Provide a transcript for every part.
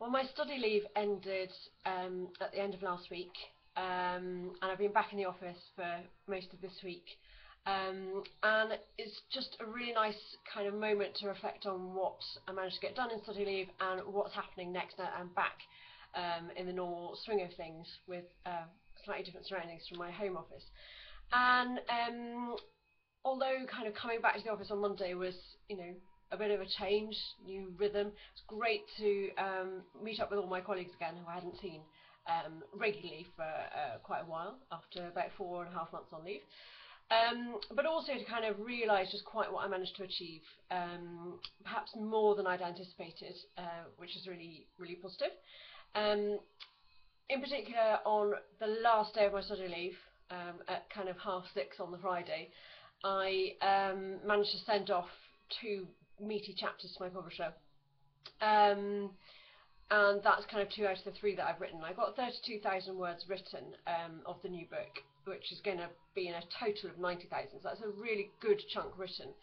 Well, my study leave ended at the end of last week, and I've been back in the office for most of this week. And it's just a really nice kind of moment to reflect on what I managed to get done in study leave and what's happening next now I'm back in the normal swing of things with slightly different surroundings from my home office. And although kind of coming back to the office on Monday was, a bit of a change, new rhythm. It's great to meet up with all my colleagues again who I hadn't seen regularly for quite a while after about 4.5 months on leave. But also to kind of realise just quite what I managed to achieve, perhaps more than I'd anticipated, which is really, really positive. In particular, on the last day of my study leave, at kind of 6:30 on the Friday, I managed to send off 2 meaty chapters to my publisher. And that's kind of 2 out of the 3 that I've written. I got 32,000 words written of the new book, which is going to be in a total of 90,000. So that's a really good chunk written.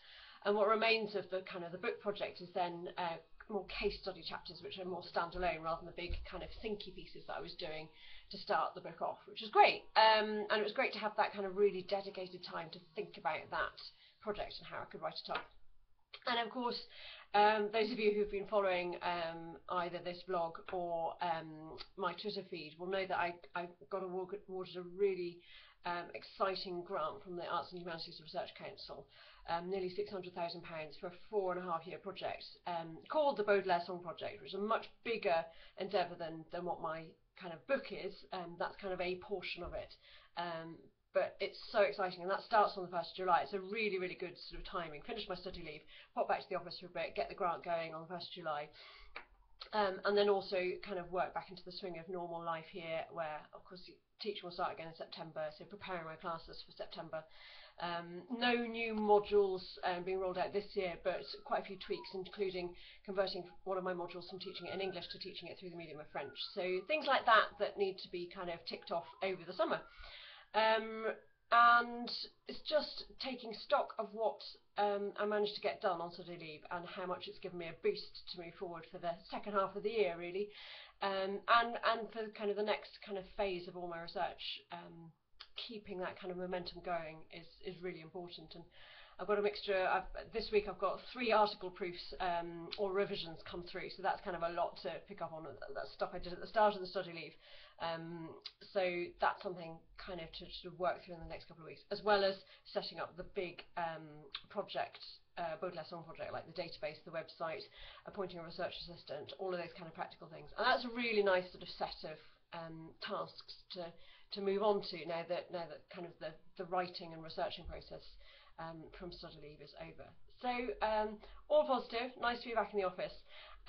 And what remains of the kind of the book project is then more case study chapters, which are more standalone rather than the big kind of thinky pieces that I was doing to start the book off, which was great. And it was great to have that kind of really dedicated time to think about that project and how I could write it up. And of course, those of you who've been following either this blog or my Twitter feed will know that I got awarded a really exciting grant from the Arts and Humanities Research Council, nearly £600,000 for a 4.5-year project called the Baudelaire Song Project, which is a much bigger endeavour than what my kind of book is. That's kind of a portion of it. But it's so exciting, and that starts on the 1st of July. It's a really, really good sort of timing. Finish my study leave, pop back to the office for a bit, get the grant going on the 1st of July, and then also kind of work back into the swing of normal life here, where, of course, teaching will start again in September, so preparing my classes for September. No new modules being rolled out this year, but quite a few tweaks, including converting one of my modules from teaching it in English to teaching it through the medium of French. So things like that need to be kind of ticked off over the summer. And it's just taking stock of what I managed to get done on study leave and how much it's given me a boost to move forward for the second half of the year, really, and for kind of the next kind of phase of all my research. Keeping that kind of momentum going is really important. And I've got a mixture. This week I've got 3 article proofs or revisions come through, so that's kind of a lot to pick up on. That stuff I did at the start of the study leave. So that's something kind of to sort of work through in the next couple of weeks, as well as setting up the big project, Baudelaire Song Project, like the database, the website, appointing a research assistant, all of those kind of practical things. And that's a really nice sort of set of tasks to move on to now that kind of the writing and researching process from study leave is over. So all positive, nice to be back in the office,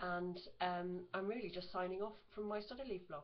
and I'm really just signing off from my study leave blog.